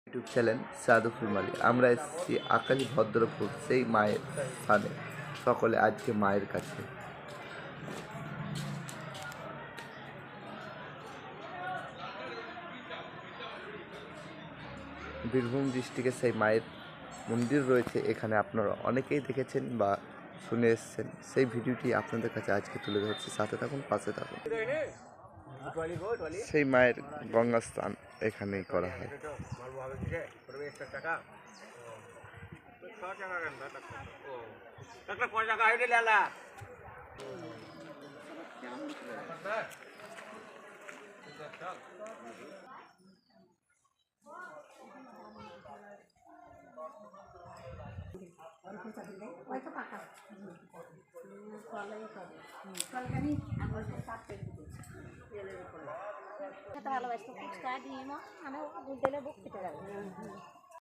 YouTube channel সাদুফুল মালি। আমরা এসেছি আকালি ভদ্রপুর সেই মায়ের স্থানে, সকলে আজকে মায়ের কাছে। বীরভূম ডিস্ট্রিক্টে সেই মায়ের মন্দির রয়েছে, এখানে আপনারা অনেকেই দেখেছেন বা শুনে এসছেন। সেই ভিডিওটি আপনাদের কাছে আজকে তুলে ধরছি, সাথে থাকুন, পাশে থাকুন। সেই মায়ের গঙ্গা স্নান এখানেই করা হয়। ভালোবাসতো ফুচকা ডিম মানে দিলে বুক ফেটে যাবে।